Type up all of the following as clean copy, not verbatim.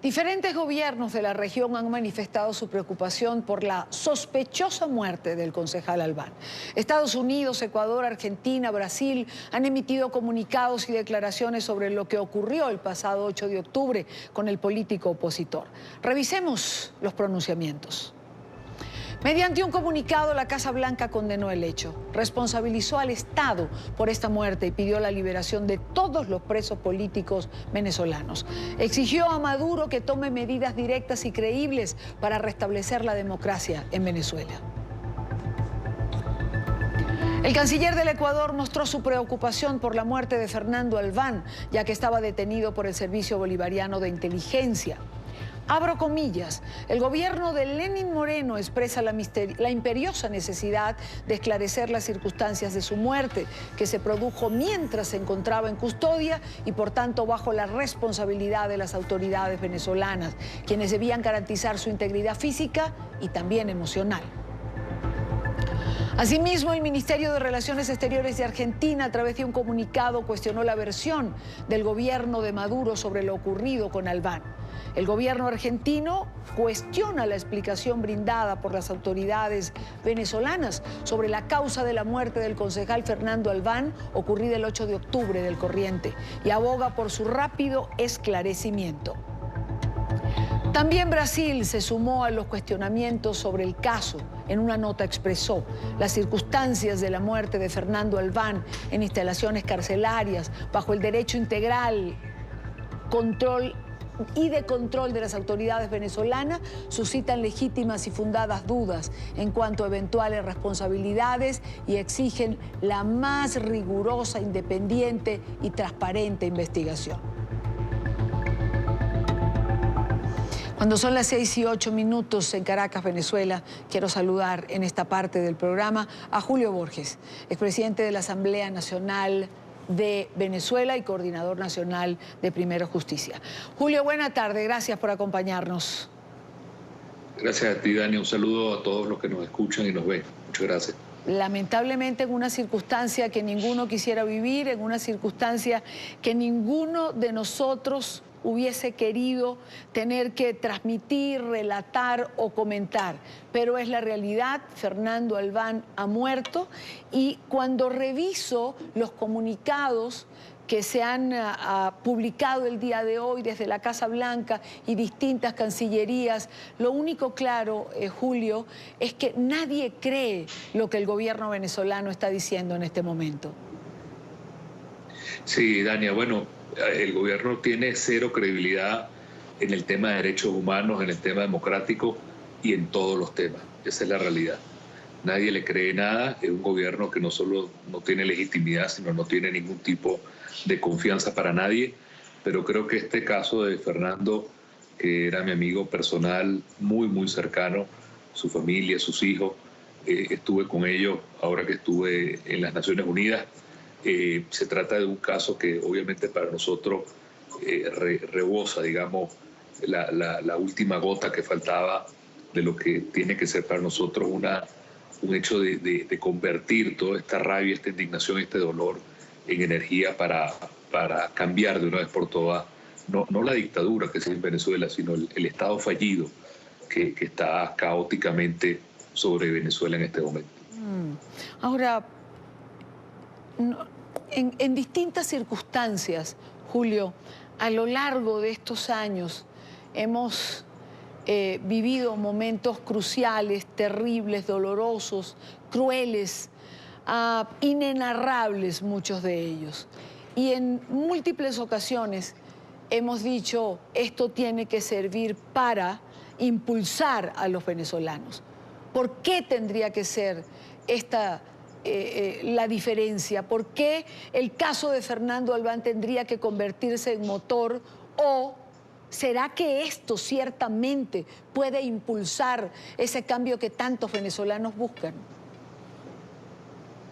Diferentes gobiernos de la región han manifestado su preocupación por la sospechosa muerte del concejal Albán. Estados Unidos, Ecuador, Argentina, Brasil han emitido comunicados y declaraciones sobre lo que ocurrió el pasado 8 de octubre con el político opositor. Revisemos los pronunciamientos. Mediante un comunicado, la Casa Blanca condenó el hecho, responsabilizó al Estado por esta muerte y pidió la liberación de todos los presos políticos venezolanos. Exigió a Maduro que tome medidas directas y creíbles para restablecer la democracia en Venezuela. El canciller del Ecuador mostró su preocupación por la muerte de Fernando Albán, ya que estaba detenido por el Servicio Bolivariano de Inteligencia. Abro comillas, el gobierno de Lenín Moreno expresa la imperiosa necesidad de esclarecer las circunstancias de su muerte, que se produjo mientras se encontraba en custodia y por tanto bajo la responsabilidad de las autoridades venezolanas, quienes debían garantizar su integridad física y también emocional. Asimismo, el Ministerio de Relaciones Exteriores de Argentina, a través de un comunicado, cuestionó la versión del gobierno de Maduro sobre lo ocurrido con Albán. El gobierno argentino cuestiona la explicación brindada por las autoridades venezolanas sobre la causa de la muerte del concejal Fernando Albán, ocurrida el 8 de octubre del corriente, y aboga por su rápido esclarecimiento. También Brasil se sumó a los cuestionamientos sobre el caso. En una nota expresó las circunstancias de la muerte de Fernando Albán en instalaciones carcelarias bajo el derecho integral, control de las autoridades venezolanas suscitan legítimas y fundadas dudas en cuanto a eventuales responsabilidades y exigen la más rigurosa, independiente y transparente investigación. Cuando son las 6:08 en Caracas, Venezuela, quiero saludar en esta parte del programa a Julio Borges, expresidente de la Asamblea Nacional de Venezuela y coordinador nacional de Primero Justicia. Julio, buena tarde, gracias por acompañarnos. Gracias a ti, Dani, un saludo a todos los que nos escuchan y nos ven. Muchas gracias. Lamentablemente en una circunstancia que ninguno quisiera vivir, en una circunstancia que ninguno de nosotros hubiese querido tener que transmitir, relatar o comentar, pero es la realidad. Fernando Albán ha muerto y cuando reviso los comunicados que se han publicado el día de hoy desde la Casa Blanca y distintas cancillerías, lo único claro, Julio, es que nadie cree lo que el gobierno venezolano está diciendo en este momento. Sí, Dania, bueno, el gobierno tiene cero credibilidad en el tema de derechos humanos, en el tema democrático y en todos los temas. Esa es la realidad. Nadie le cree nada. Es un gobierno que no solo no tiene legitimidad, sino no tiene ningún tipo de confianza para nadie. Pero creo que este caso de Fernando, que era mi amigo personal, muy cercano, su familia, sus hijos, estuve con ellos ahora que estuve en las Naciones Unidas. Se trata de un caso que obviamente para nosotros rebosa, digamos, la última gota que faltaba de lo que tiene que ser para nosotros un hecho de convertir toda esta rabia, esta indignación, este dolor en energía para cambiar de una vez por todas, no la dictadura que es en Venezuela, sino el Estado fallido que está caóticamente sobre Venezuela en este momento. Ahora, en distintas circunstancias, Julio, a lo largo de estos años hemos vivido momentos cruciales, terribles, dolorosos, crueles, inenarrables muchos de ellos. Y en múltiples ocasiones hemos dicho, esto tiene que servir para impulsar a los venezolanos. ¿Por qué tendría que ser esta la diferencia? ¿Por qué el caso de Fernando Albán tendría que convertirse en motor? ¿O será que esto ciertamente puede impulsar ese cambio que tantos venezolanos buscan?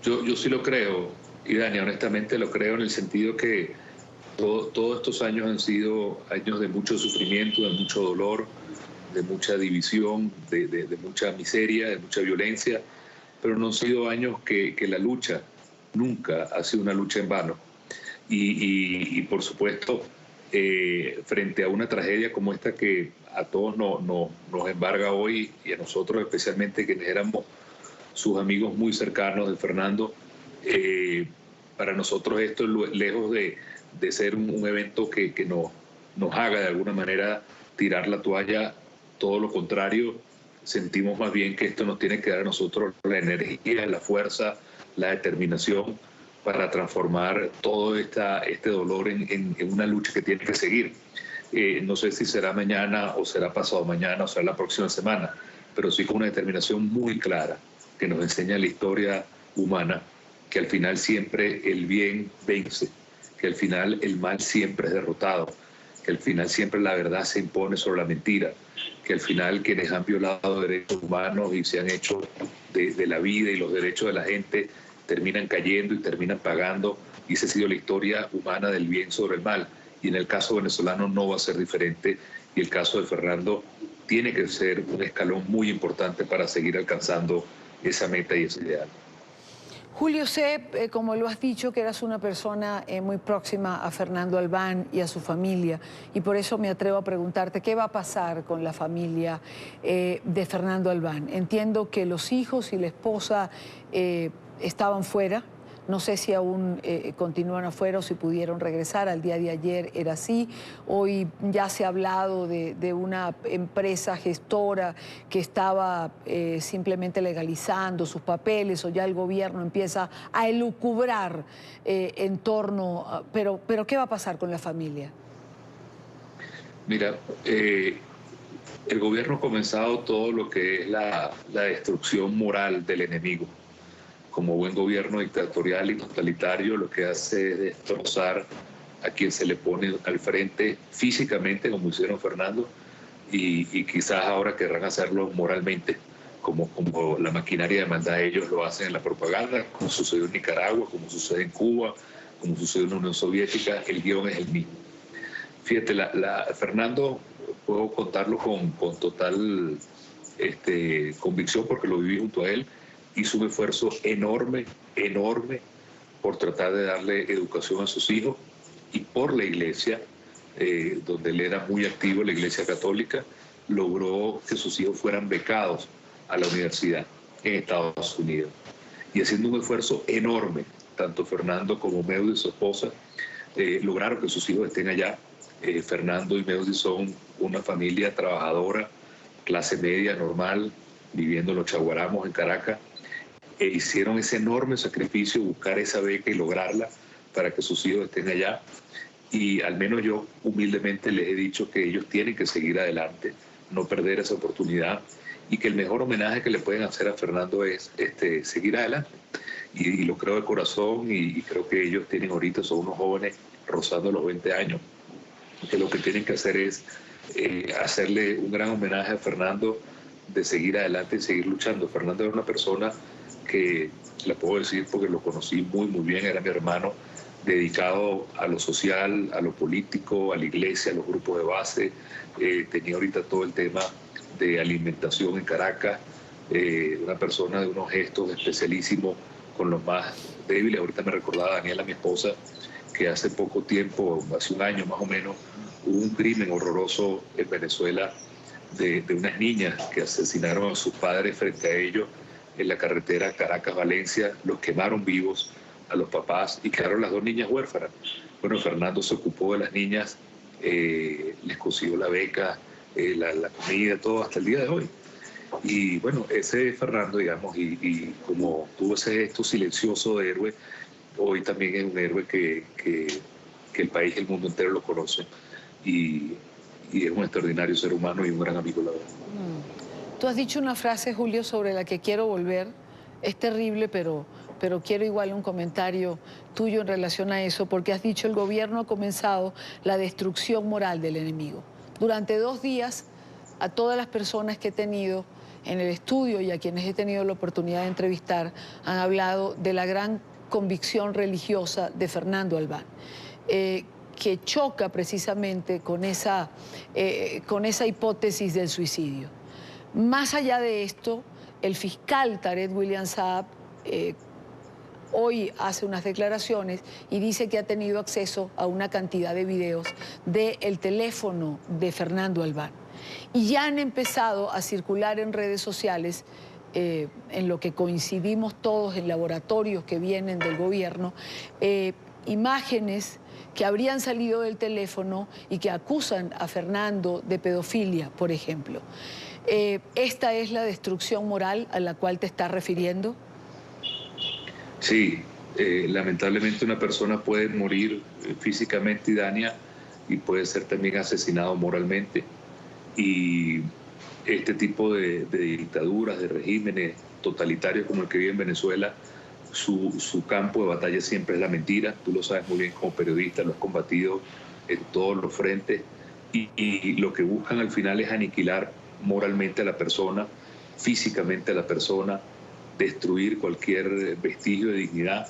Yo sí lo creo, y Dani, honestamente lo creo en el sentido que todos estos años han sido años de mucho sufrimiento, de mucho dolor, de mucha división, de mucha miseria, de mucha violencia, pero no han sido años que la lucha nunca ha sido una lucha en vano. Y por supuesto, frente a una tragedia como esta que a todos nos embarga hoy, y a nosotros especialmente, quienes éramos sus amigos muy cercanos de Fernando. Para nosotros esto es lejos de ser un evento que nos haga de alguna manera tirar la toalla, todo lo contrario, sentimos más bien que esto nos tiene que dar a nosotros la energía, la fuerza, la determinación para transformar todo este dolor en una lucha que tiene que seguir. No sé si será mañana o será pasado mañana o será la próxima semana, pero sí con una determinación muy clara que nos enseña la historia humana, que al final siempre el bien vence, que al final el mal siempre es derrotado, que al final siempre la verdad se impone sobre la mentira, que al final quienes han violado derechos humanos y se han hecho de la vida y los derechos de la gente terminan cayendo y terminan pagando, y esa ha sido la historia humana del bien sobre el mal. Y en el caso venezolano no va a ser diferente, y el caso de Fernando tiene que ser un escalón muy importante para seguir alcanzando esa meta y ese ideal. Julio, sé, como lo has dicho, que eras una persona muy próxima a Fernando Albán y a su familia, y por eso me atrevo a preguntarte, ¿qué va a pasar con la familia de Fernando Albán? Entiendo que los hijos y la esposa estaban fuera. No sé si aún continúan afuera o si pudieron regresar. Al día de ayer era así. Hoy ya se ha hablado de una empresa gestora que estaba simplemente legalizando sus papeles, o ya el gobierno empieza a elucubrar en torno a... Pero ¿qué va a pasar con la familia? Mira, el gobierno ha comenzado todo lo que es la destrucción moral del enemigo. Como buen gobierno dictatorial y totalitario, lo que hace es destrozar a quien se le pone al frente físicamente, como hicieron Fernando, y quizás ahora querrán hacerlo moralmente, como la maquinaria de maldad ellos lo hacen en la propaganda, como sucedió en Nicaragua, como sucede en Cuba, como sucedió en la Unión Soviética. El guión es el mismo. Fíjate, Fernando, puedo contarlo con total convicción, porque lo viví junto a él. Hizo un esfuerzo enorme por tratar de darle educación a sus hijos, y por la iglesia, donde él era muy activo, la Iglesia Católica, logró que sus hijos fueran becados a la universidad en Estados Unidos. Y haciendo un esfuerzo enorme, tanto Fernando como Meudi, su esposa, lograron que sus hijos estén allá. Fernando y Meudi son una familia trabajadora, clase media, normal, viviendo en los Chaguaramos, en Caracas. Hicieron ese enorme sacrificio, buscar esa beca y lograrla para que sus hijos estén allá. Y al menos yo humildemente les he dicho que ellos tienen que seguir adelante, no perder esa oportunidad, y que el mejor homenaje que le pueden hacer a Fernando es seguir adelante. Y lo creo de corazón, y creo que ellos tienen ahorita, son unos jóvenes rozando los 20 años, que lo que tienen que hacer es hacerle un gran homenaje a Fernando, de seguir adelante y seguir luchando. Fernando era una persona que, la puedo decir porque lo conocí muy bien, era mi hermano, dedicado a lo social, a lo político, a la iglesia, a los grupos de base. Tenía ahorita todo el tema de alimentación en Caracas, una persona de unos gestos especialísimos con los más débiles. Ahorita me recordaba Daniela, mi esposa, que hace poco tiempo, hace un año más o menos, hubo un crimen horroroso en Venezuela de unas niñas que asesinaron a sus padres frente a ellos en la carretera Caracas-Valencia. Los quemaron vivos a los papás y quedaron las dos niñas huérfanas. Bueno, Fernando se ocupó de las niñas, les consiguió la beca, la comida, todo, hasta el día de hoy. Y bueno, ese es Fernando, digamos, y como tuvo ese gesto silencioso de héroe, hoy también es un héroe que el país y el mundo entero lo conocen, y es un extraordinario ser humano y un gran amigo, la verdad. Tú has dicho una frase, Julio, sobre la que quiero volver. Es terrible, pero quiero igual un comentario tuyo en relación a eso, porque has dicho: el gobierno ha comenzado la destrucción moral del enemigo. Durante 2 días, a todas las personas que he tenido en el estudio y a quienes he tenido la oportunidad de entrevistar, han hablado de la gran convicción religiosa de Fernando Albán, que choca precisamente con esa hipótesis del suicidio. Más allá de esto, el fiscal Tarek William Saab hoy hace unas declaraciones y dice que ha tenido acceso a una cantidad de videos del teléfono de Fernando Albán. Y ya han empezado a circular en redes sociales, en lo que coincidimos todos en laboratorios que vienen del gobierno, imágenes que habrían salido del teléfono y que acusan a Fernando de pedofilia, por ejemplo. ¿Esta es la destrucción moral a la cual te estás refiriendo? Sí, lamentablemente una persona puede morir físicamente, Dania, y puede ser también asesinado moralmente. Y este tipo de dictaduras, de regímenes totalitarios como el que vive en Venezuela, su campo de batalla siempre es la mentira. Tú lo sabes muy bien como periodista, lo has combatido en todos los frentes. Y lo que buscan al final es aniquilar moralmente a la persona, físicamente a la persona, destruir cualquier vestigio de dignidad.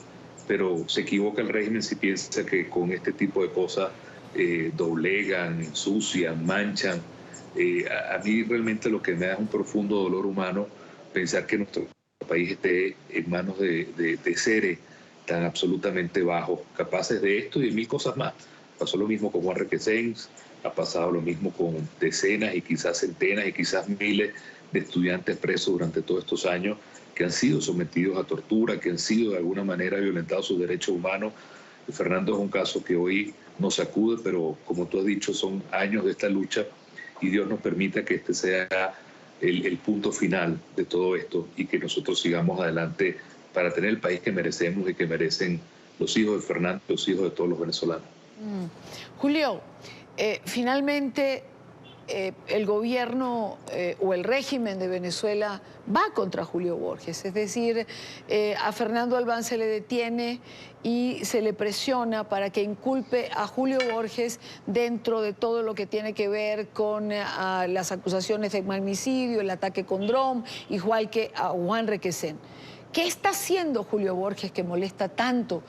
Pero se equivoca el régimen si piensa que con este tipo de cosas doblegan, ensucian, manchan. A mí realmente lo que me da es un profundo dolor humano pensar que nuestro país esté en manos de seres tan absolutamente bajos, capaces de esto y de mil cosas más. Pasó lo mismo con Juan Requesens, ha pasado lo mismo con decenas y quizás centenas y quizás miles de estudiantes presos durante todos estos años que han sido sometidos a tortura, que han sido de alguna manera violentados sus derechos humanos. Fernando es un caso que hoy nos sacude, pero como tú has dicho, son años de esta lucha y Dios nos permita que este sea el punto final de todo esto y que nosotros sigamos adelante para tener el país que merecemos y que merecen los hijos de Fernando, los hijos de todos los venezolanos. Julio, finalmente el gobierno o el régimen de Venezuela va contra Julio Borges, es decir, a Fernando Albán se le detiene y se le presiona para que inculpe a Julio Borges dentro de todo lo que tiene que ver con las acusaciones de magnicidio, el ataque con dron, igual que a Juan Requesens. ¿Qué está haciendo Julio Borges que molesta tanto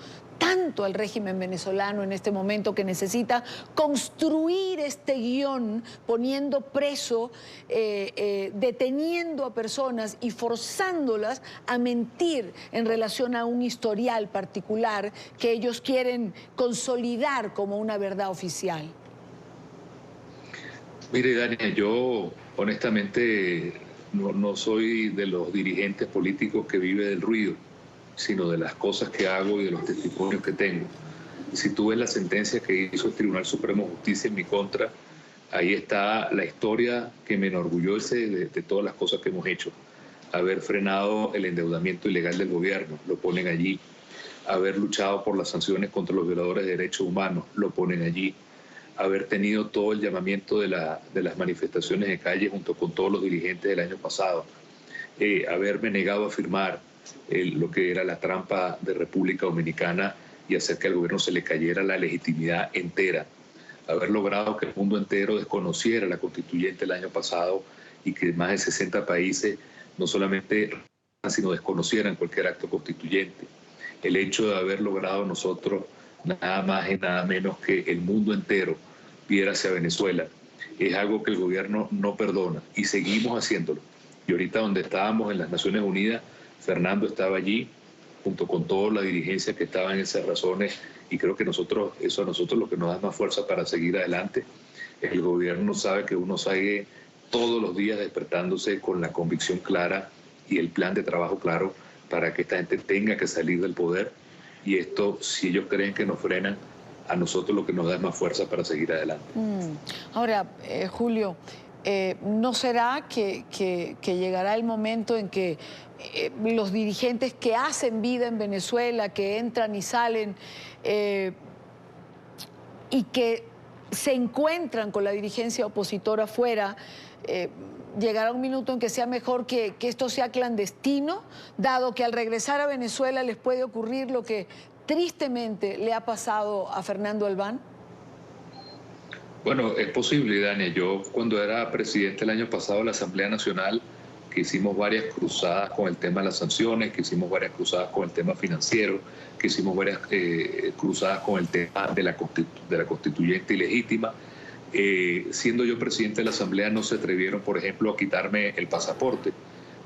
al régimen venezolano en este momento, que necesita construir este guión poniendo preso, deteniendo a personas y forzándolas a mentir en relación a un historial particular que ellos quieren consolidar como una verdad oficial? Mire, Dania, yo honestamente no soy de los dirigentes políticos que vive del ruido, sino de las cosas que hago y de los testimonios que tengo. Si tú ves la sentencia que hizo el Tribunal Supremo de Justicia en mi contra, ahí está la historia que me enorgullece de todas las cosas que hemos hecho. Haber frenado el endeudamiento ilegal del gobierno, lo ponen allí. Haber luchado por las sanciones contra los violadores de derechos humanos, lo ponen allí. Haber tenido todo el llamamiento de las manifestaciones de calle junto con todos los dirigentes del año pasado. Haberme negado a firmar lo que era la trampa de República Dominicana y hacer que al gobierno se le cayera la legitimidad entera. Haber logrado que el mundo entero desconociera la constituyente el año pasado y que más de 60 países no solamente sino desconocieran cualquier acto constituyente. El hecho de haber logrado nosotros nada más y nada menos que el mundo entero viera hacia Venezuela es algo que el gobierno no perdona y seguimos haciéndolo. Y ahorita donde estábamos en las Naciones Unidas, Fernando estaba allí junto con toda la dirigencia que estaba en esas razones y creo que eso a nosotros lo que nos da más fuerza para seguir adelante. El gobierno sabe que uno sigue todos los días despertándose con la convicción clara y el plan de trabajo claro para que esta gente tenga que salir del poder y esto, si ellos creen que nos frenan, a nosotros lo que nos da es más fuerza para seguir adelante. Ahora, Julio, ¿no será que llegará el momento en que los dirigentes que hacen vida en Venezuela, que entran y salen y que se encuentran con la dirigencia opositora afuera, llegará un minuto en que sea mejor que esto sea clandestino, dado que al regresar a Venezuela les puede ocurrir lo que tristemente le ha pasado a Fernando Albán? Bueno, es posible, Dania. Yo cuando era presidente el año pasado de la Asamblea Nacional, que hicimos varias cruzadas con el tema de las sanciones, que hicimos varias cruzadas con el tema financiero, que hicimos varias cruzadas con el tema de la constituyente ilegítima. Siendo yo presidente de la Asamblea no se atrevieron, por ejemplo, a quitarme el pasaporte,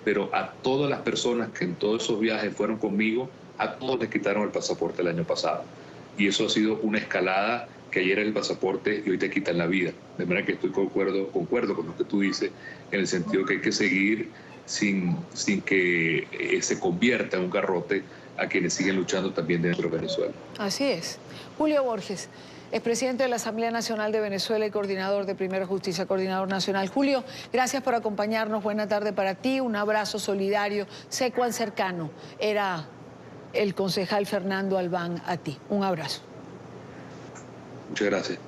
pero a todas las personas que en todos esos viajes fueron conmigo, A todos les quitaron el pasaporte el año pasado. Y eso ha sido una escalada que ayer era el pasaporte y hoy te quitan la vida. De manera que concuerdo con lo que tú dices, en el sentido que hay que seguir sin que se convierta en un garrote a quienes siguen luchando también dentro de Venezuela. Así es. Julio Borges, expresidente de la Asamblea Nacional de Venezuela y coordinador de Primera Justicia, coordinador nacional. Julio, gracias por acompañarnos. Buena tarde para ti. Un abrazo solidario. Sé cuán cercano era el concejal Fernando Albán a ti. Un abrazo. Muchas gracias.